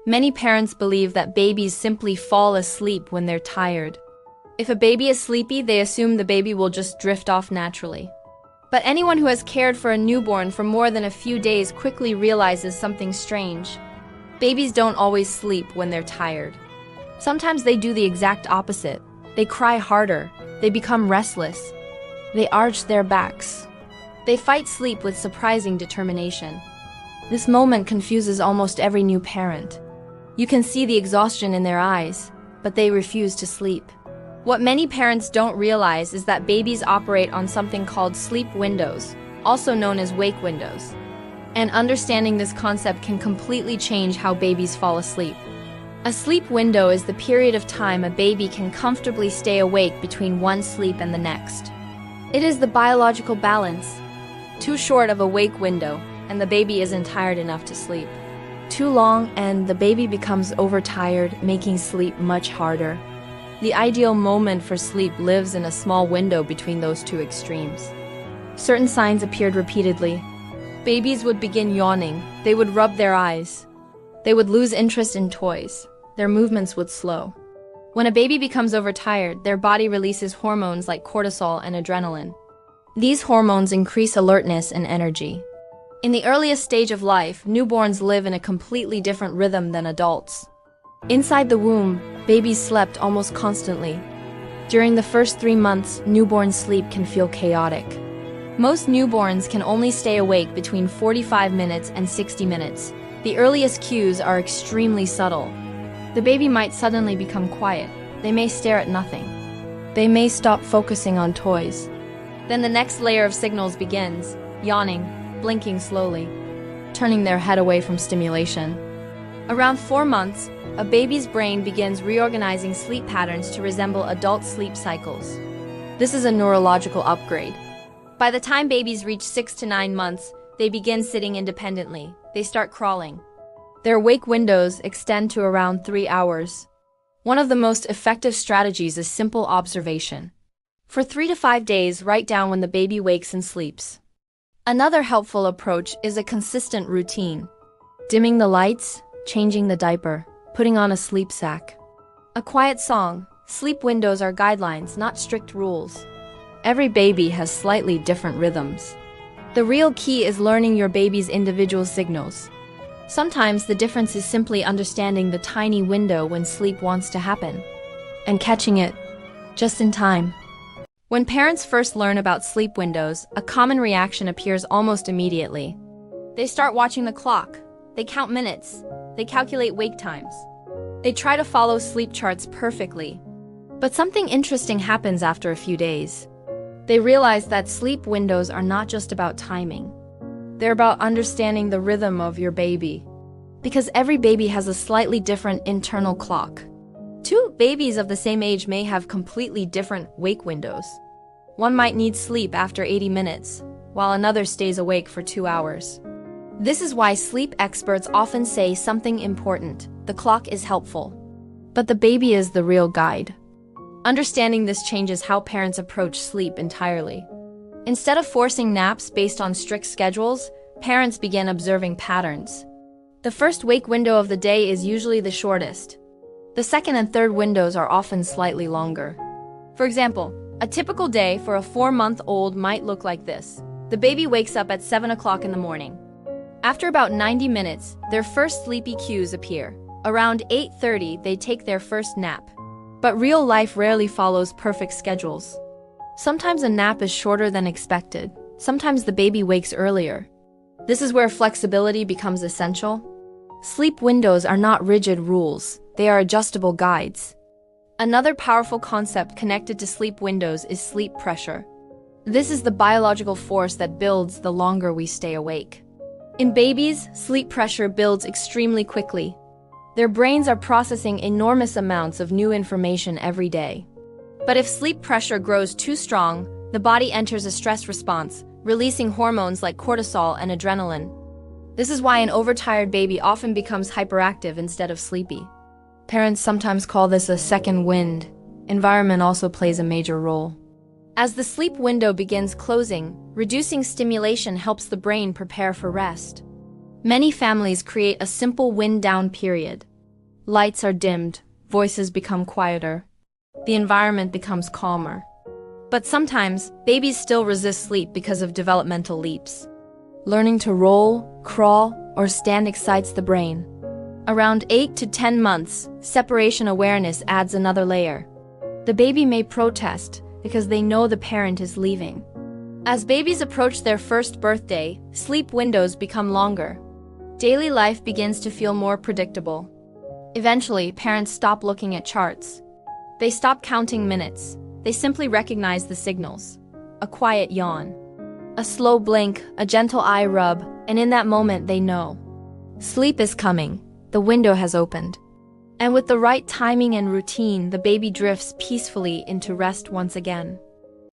Many parents believe that babies simply fall asleep when they're tired. If a baby is sleepy, they assume the baby will just drift off naturally. But anyone who has cared for a newborn for more than a few days quickly realizes something strange. Babies don't always sleep when they're tired. Sometimes they do the exact opposite. They cry harder. They become restless. They arch their backs. They fight sleep with surprising determination. This moment confuses almost every new parent. You can see the exhaustion in their eyes, but they refuse to sleep. What many parents don't realize is that babies operate on something called sleep windows, also known as wake windows. And understanding this concept can completely change how babies fall asleep. A sleep window is the period of time a baby can comfortably stay awake between one sleep and the next. It is the biological balance. Too short of a wake window, and the baby isn't tired enough to sleep. Too long, and the baby becomes overtired, making sleep much harder. The ideal moment for sleep lives in a small window between those two extremes. Certain signs appeared repeatedly. Babies would begin yawning. They would rub their eyes. They would lose interest in toys. Their movements would slow. When a baby becomes overtired, their body releases hormones like cortisol and adrenaline. These hormones increase alertness and energy. In the earliest stage of life, newborns live in a completely different rhythm than adults. Inside the womb, babies slept almost constantly. During the first 3 months, newborn sleep can feel chaotic. Most newborns can only stay awake between 45 minutes and 60 minutes. The earliest cues are extremely subtle. The baby might suddenly become quiet. They may stare at nothing. They may stop focusing on toys. Then the next layer of signals begins, yawning, blinking slowly, turning their head away from stimulation. Around 4 months, a baby's brain begins reorganizing sleep patterns to resemble adult sleep cycles. This is a neurological upgrade. By the time babies reach 6 to 9 months, they begin sitting independently. They start crawling. Their wake windows extend to around 3 hours. One of the most effective strategies is simple observation. For 3 to 5 days, write down when the baby wakes and sleeps. Another helpful approach is a consistent routine. Dimming the lights, changing the diaper, putting on a sleep sack. A quiet song. Sleep windows are guidelines, not strict rules. Every baby has slightly different rhythms. The real key is learning your baby's individual signals. Sometimes the difference is simply understanding the tiny window when sleep wants to happen, and catching it just in time. When parents first learn about sleep windows, a common reaction appears almost immediately. They start watching the clock. They count minutes. They calculate wake times. They try to follow sleep charts perfectly. But something interesting happens after a few days. They realize that sleep windows are not just about timing. They're about understanding the rhythm of your baby. Because every baby has a slightly different internal clock. 2 babies of the same age may have completely different wake windows. One might need sleep after 80 minutes, while another stays awake for 2 hours. This is why sleep experts often say something important. The clock is helpful, but the baby is the real guide. Understanding this changes how parents approach sleep entirely. Instead of forcing naps based on strict schedules, parents begin observing patterns. The first wake window of the day is usually the shortest. The second and third windows are often slightly longer. For example, a typical day for a 4-month-old might look like this. The baby wakes up at 7 o'clock in the morning. After about 90 minutes, their first sleepy cues appear. Around 8:30, they take their first nap. But real life rarely follows perfect schedules. Sometimes a nap is shorter than expected. Sometimes the baby wakes earlier. This is where flexibility becomes essential. Sleep windows are not rigid rules. They are adjustable guides. Another powerful concept connected to sleep windows is sleep pressure. This is the biological force that builds the longer we stay awake. In babies, sleep pressure builds extremely quickly. Their brains are processing enormous amounts of new information every day. But if sleep pressure grows too strong, the body enters a stress response, releasing hormones like cortisol and adrenaline. This is why an overtired baby often becomes hyperactive instead of sleepy. Parents sometimes call this a second wind. Environment also plays a major role. As the sleep window begins closing, reducing stimulation helps the brain prepare for rest. Many families create a simple wind-down period. Lights are dimmed, voices become quieter. The environment becomes calmer. But sometimes, babies still resist sleep because of developmental leaps. Learning to roll, crawl, or stand excites the brain. Around 8 to 10 months, separation awareness adds another layer. The baby may protest because they know the parent is leaving. As babies approach their first birthday, sleep windows become longer. Daily life begins to feel more predictable. Eventually, parents stop looking at charts. They stop counting minutes. They simply recognize the signals. A quiet yawn, a slow blink, a gentle eye rub, and in that moment they know. Sleep is coming. The window has opened. And with the right timing and routine, the baby drifts peacefully into rest once again.